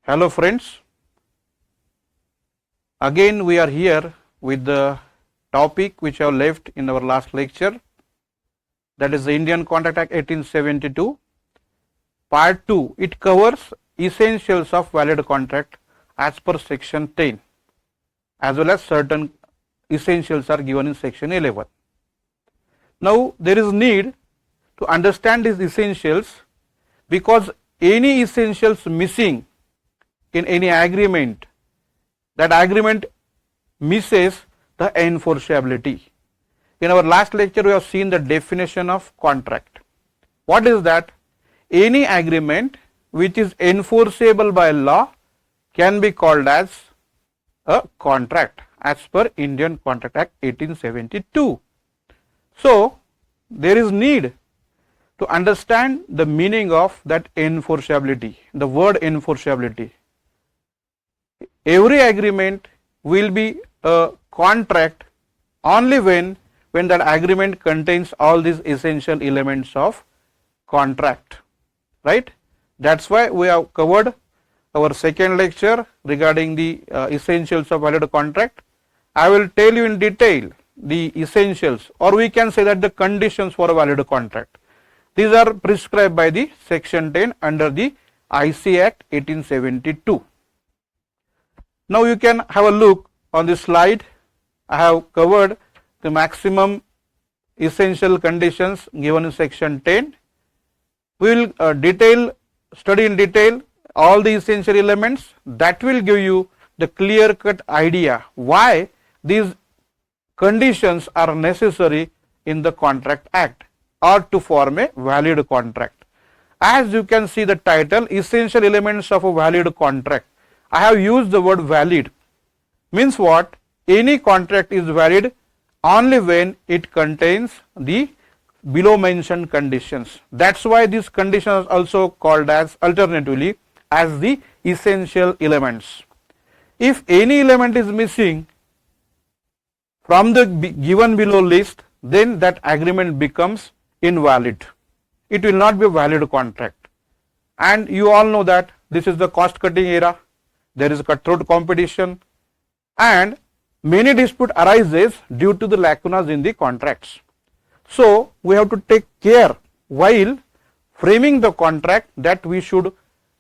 Hello friends, again we are here with the topic which I have left in our last lecture, that is the Indian Contract Act 1872, part 2. It covers essentials of valid contract as per section 10, as well as certain essentials are given in section 11. Now there is need to understand these essentials because any essentials missing in any agreement, that agreement misses the enforceability. In our last lecture we have seen the definition of contract. What is that? Any agreement which is enforceable by law can be called as a contract as per Indian Contract Act 1872. So there is need to understand the meaning of that enforceability, the word enforceability. Every agreement will be a contract only when that agreement contains all these essential elements of contract, right? That's why we have covered our second lecture regarding the essentials of valid contract. I will tell you in detail the essentials, or we can say that the conditions for a valid contract. These are prescribed by the section 10 under the IC Act 1872. Now you can have a look on this slide. I have covered the maximum essential conditions given in section 10. We will study in detail all the essential elements. That will give you the clear-cut idea why these conditions are necessary in the Contract Act or to form a valid contract. As you can see the title, essential elements of a valid contract. I have used the word valid. Means what? Any contract is valid only when it contains the below mentioned conditions. That's why these conditions are also called as alternatively as the essential elements. If any element is missing from the given below list, then that agreement becomes invalid. It will not be a valid contract. And you all know that this is the cost cutting era. There is cutthroat competition and many dispute arises due to the lacunas in the contracts. So we have to take care while framing the contract that we should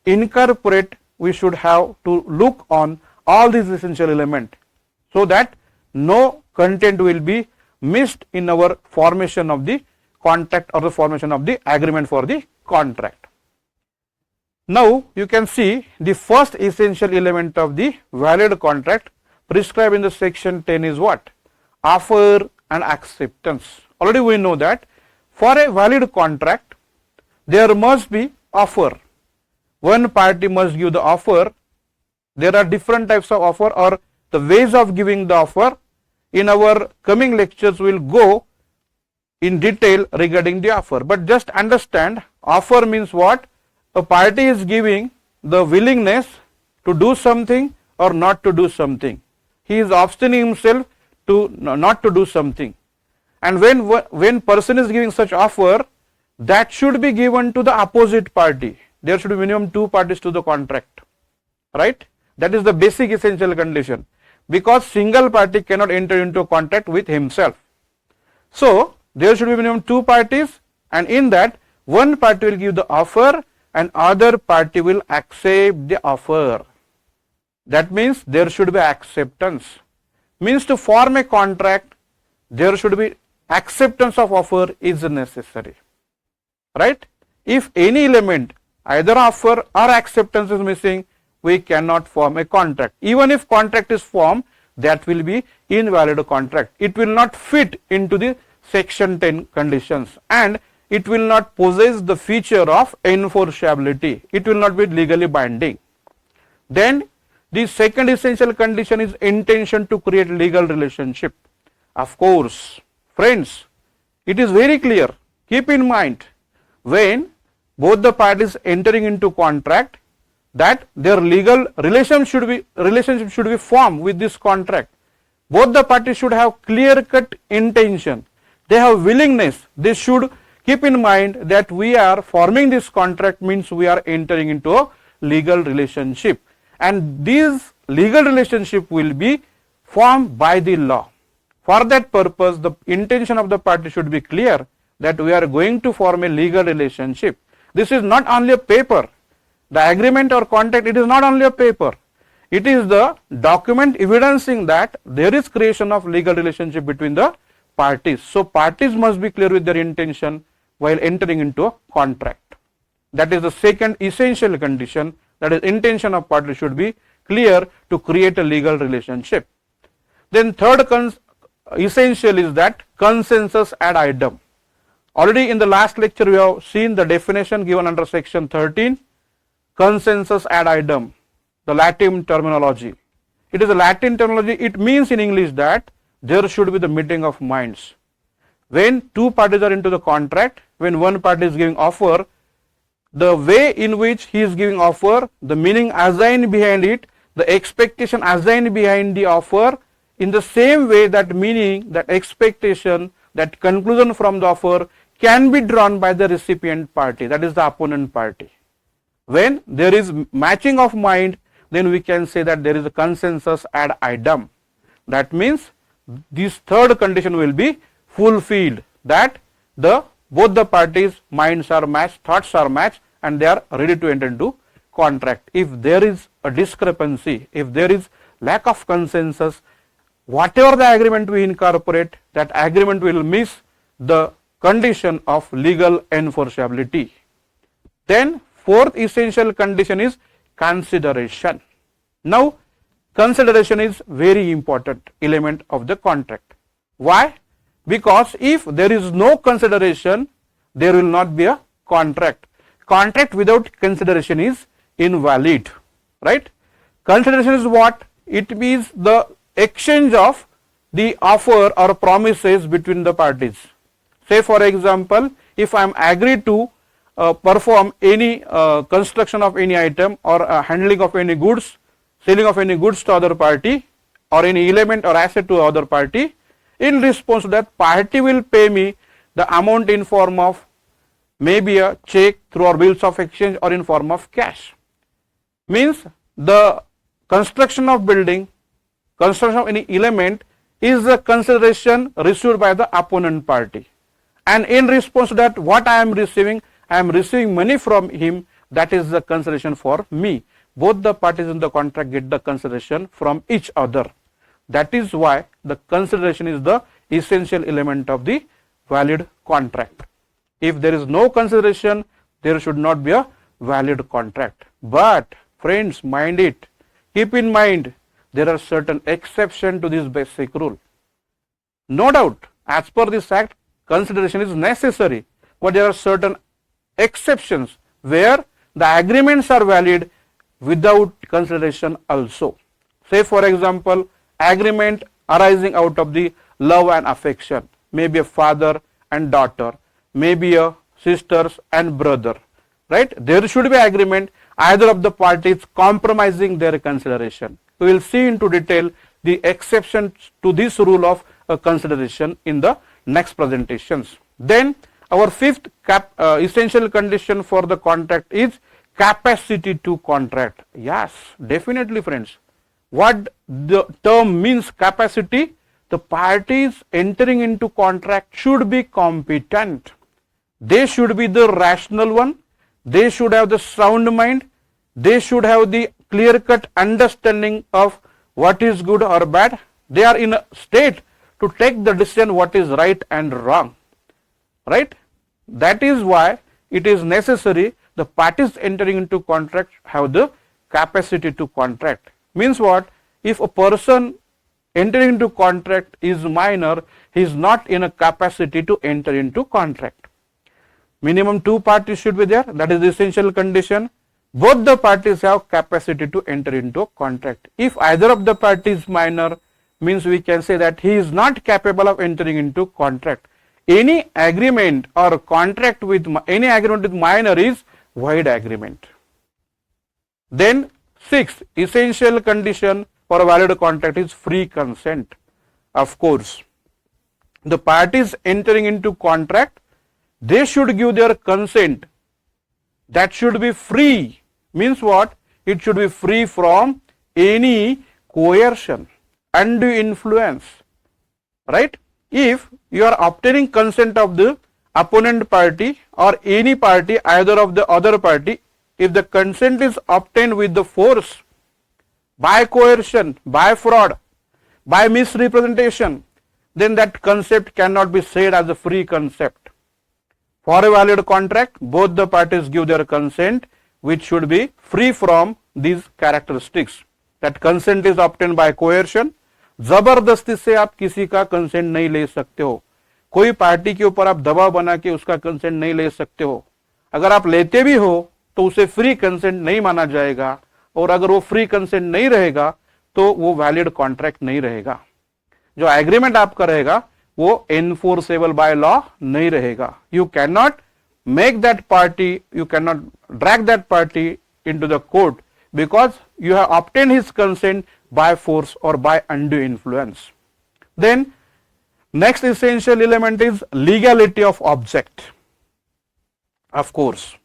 incorporate, we should have to look on all these essential elements so that no content will be missed in our formation of the contract or the formation of the agreement for the contract. Now you can see the first essential element of the valid contract prescribed in the section 10 is what? Offer and acceptance. Already we know that for a valid contract there must be offer. One party must give the offer. There are different types of offer or the ways of giving the offer. In our coming lectures we will go in detail regarding the offer, but just understand offer means what? A party is giving the willingness to do something or not to do something. He is abstaining himself to not to do something. And when person is giving such offer, that should be given to the opposite party. There should be minimum 2 parties to the contract, right? That is the basic essential condition, because single party cannot enter into a contract with himself. So there should be minimum 2 parties, and in that one party will give the offer and other party will accept the offer. That means there should be acceptance. Means to form a contract there should be acceptance of offer is necessary, right? If any element either offer or acceptance is missing, we cannot form a contract. Even if contract is formed, that will be invalid contract. It will not fit into the section 10 conditions and it will not possess the feature of enforceability. It will not be legally binding. Then the second essential condition is intention to create legal relationship. Of course, friends, it is very clear. Keep in mind, when both the parties entering into contract, that their legal relationship should be formed with this contract. Both the parties should have clear-cut intention. They have willingness. They should keep in mind that we are forming this contract means we are entering into a legal relationship. and these legal relationship will be formed by the law. For that purpose, the intention of the party should be clear that we are going to form a legal relationship. This is not only a paper. The agreement or contract, it is not only a paper. It is the document evidencing that there is creation of legal relationship between the parties. So parties must be clear with their intention while entering into a contract. That is the second essential condition, that is intention of parties should be clear to create a legal relationship. Then third essential is that consensus ad idem. Already in the last lecture we have seen the definition given under section 13, consensus ad idem, the Latin terminology. It is a Latin terminology. It means in English that there should be the meeting of minds. When two parties are into the contract, when one party is giving offer, the way in which he is giving offer, the meaning assigned behind it, the expectation assigned behind the offer, in the same way that meaning, that expectation, that conclusion from the offer can be drawn by the recipient party, that is the opponent party. When there is matching of mind, then we can say that there is a consensus ad idem. That means this third condition will be fulfilled, that both the parties' minds are matched, thoughts are matched, and they are ready to enter into contract. If there is a discrepancy, if there is lack of consensus, whatever the agreement we incorporate, that agreement will miss the condition of legal enforceability. Then fourth essential condition is consideration. Now consideration is very important element of the contract. Why? Because if there is no consideration, there will not be a contract. Contract without consideration is invalid, right? Consideration is what? It means the exchange of the offer or promises between the parties. Say for example, if I am agreed to perform any construction of any item or handling of any goods, selling of any goods to other party or any element or asset to other party, in response to that, party will pay me the amount in form of maybe a check through our bills of exchange or in form of cash. Means the construction of building, construction of any element is the consideration received by the opponent party, and in response to that, what I am receiving money from him, that is the consideration for me. Both the parties in the contract get the consideration from each other. That is why the consideration is the essential element of the valid contract. If there is no consideration, there should not be a valid contract. But friends, mind it, keep in mind, there are certain exceptions to this basic rule. No doubt, as per this act, consideration is necessary, but there are certain exceptions where the agreements are valid without consideration also. Say for example, agreement arising out of the love and affection, maybe a father and daughter, maybe a sisters and brother, right? There should be agreement, either of the parties compromising their consideration. We will see into detail the exceptions to this rule of consideration in the next presentations. Then our fifth essential condition for the contract is capacity to contract. Yes, definitely friends. What the term means capacity? The parties entering into contract should be competent. They should be the rational one. They should have the sound mind. They should have the clear-cut understanding of what is good or bad. They are in a state to take the decision what is right and wrong, right? That is why it is necessary the parties entering into contract have the capacity to contract. Means what? If a person entering into contract is minor, he is not in a capacity to enter into contract. Minimum 2 parties should be there, that is the essential condition. Both the parties have capacity to enter into a contract. If either of the parties minor, means we can say that he is not capable of entering into contract. Any agreement or contract with any agreement with minor is void agreement. Then sixth essential condition for a valid contract is free consent. Of course, the parties entering into contract, they should give their consent. That should be free. Means what? it should be free from any coercion, undue influence, right? If you are obtaining consent of the opponent party or any party, either of the other party, if the consent is obtained with the force, by coercion, by fraud, by misrepresentation, then that concept cannot be said as a free concept. For a valid contract, both the parties give their consent, which should be free from these characteristics. That consent is obtained by coercion. जबरदस्ती से आप किसी का consent नहीं ले सकते हो, कोई पार्टी के ऊपर आप दबाव बना के उसका कंसेंट नहीं ले सकते हो. अगर आप लेते भी हो तो उसे फ्री कंसेंट नहीं माना जाएगा, और अगर वो फ्री कंसेंट नहीं रहेगा तो वो वैलिड कॉन्ट्रैक्ट नहीं रहेगा. जो एग्रीमेंट आपका रहेगा वो एनफोर्सेबल बाय लॉ नहीं रहेगा. You can not make that party, you can not drag that party into the court because you have obtained his consent by force or by undue influence. Then next essential element is legality of object. Of course,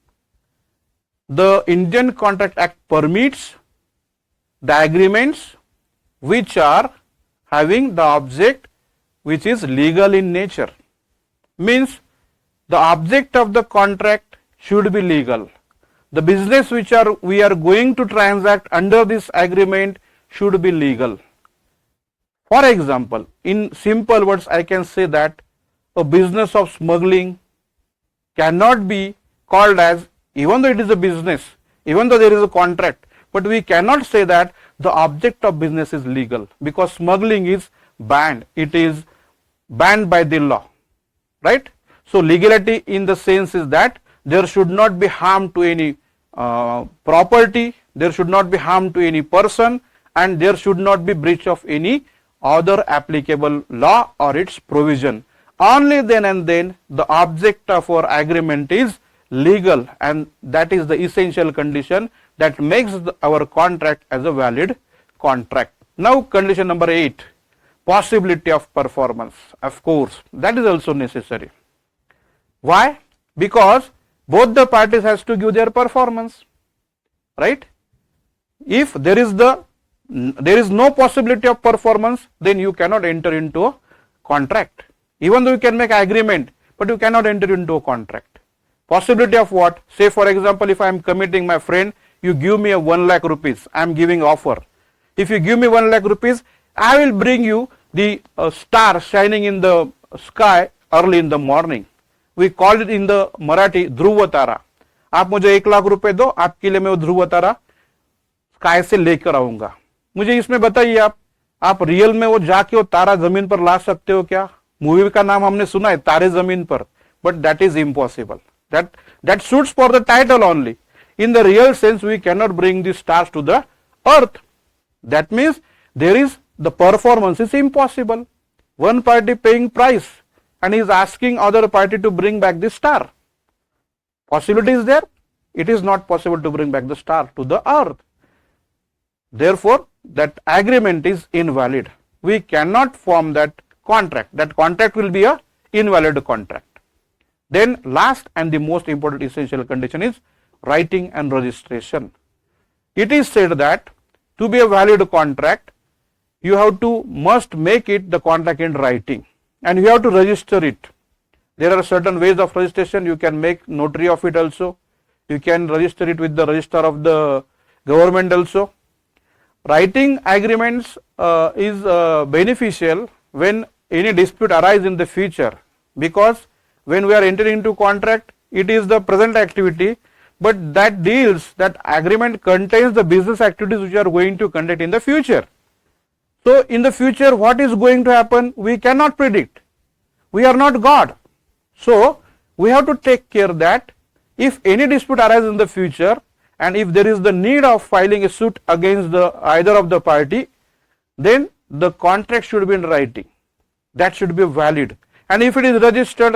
the Indian Contract Act permits the agreements which are having the object which is legal in nature. Means the object of the contract should be legal. The business which we are going to transact under this agreement should be legal. For example, in simple words, I can say that a business of smuggling cannot be called as, even though it is a business, even though there is a contract, but we cannot say that the object of business is legal, because smuggling is banned. It is banned by the law, right? So legality in the sense is that there should not be harm to any property, there should not be harm to any person, and there should not be breach of any other applicable law or its provision. Only then and then the object of our agreement is legal, and that is the essential condition that makes our contract as a valid contract. Now condition number 8, possibility of performance. Of course, that is also necessary. Why? Because both the parties has to give their performance, right? If there is no possibility of performance, then you cannot enter into a contract. Even though you can make agreement, but you cannot enter into a contract. Possibility of what? Say for example, if I am committing, my friend, you give me a 1 lakh rupees, I am giving offer. If you give me 1 lakh rupees, I will bring you the star shining in the sky early in the morning. We call it in the Marathi ध्रुव तारा. आप मुझे 1 लाख रुपए दो, आपके लिए मैं वो ध्रुव तारा sky से लेकर आऊंगा. मुझे इसमें बताइए, आप रियल में वो जाके वो तारा जमीन पर ला सकते हो क्या? मूवी का नाम हमने सुना है तारे जमीन पर, but that is impossible. That suits for the title only. In the real sense, we cannot bring the stars to the earth. That means there is the performance is impossible. One party paying price and is asking other party to bring back the star. Possibility is there. It is not possible to bring back the star to the earth. Therefore, that agreement is invalid. We cannot form that contract. That contract will be a invalid contract. Then last and the most important essential condition is writing and registration. It is said that to be a valid contract, you must make it the contract in writing, and you have to register it. There are certain ways of registration. You can make notary of it also. You can register it with the register of the government also. Writing agreements is beneficial when any dispute arises in the future, because when we are entering into contract, it is the present activity, but that agreement contains the business activities which are going to conduct in the future. So in the future, what is going to happen, we cannot predict. We are not God. So we have to take care that if any dispute arises in the future, and if there is the need of filing a suit against either of the party, then the contract should be in writing. That should be valid. And if it is registered,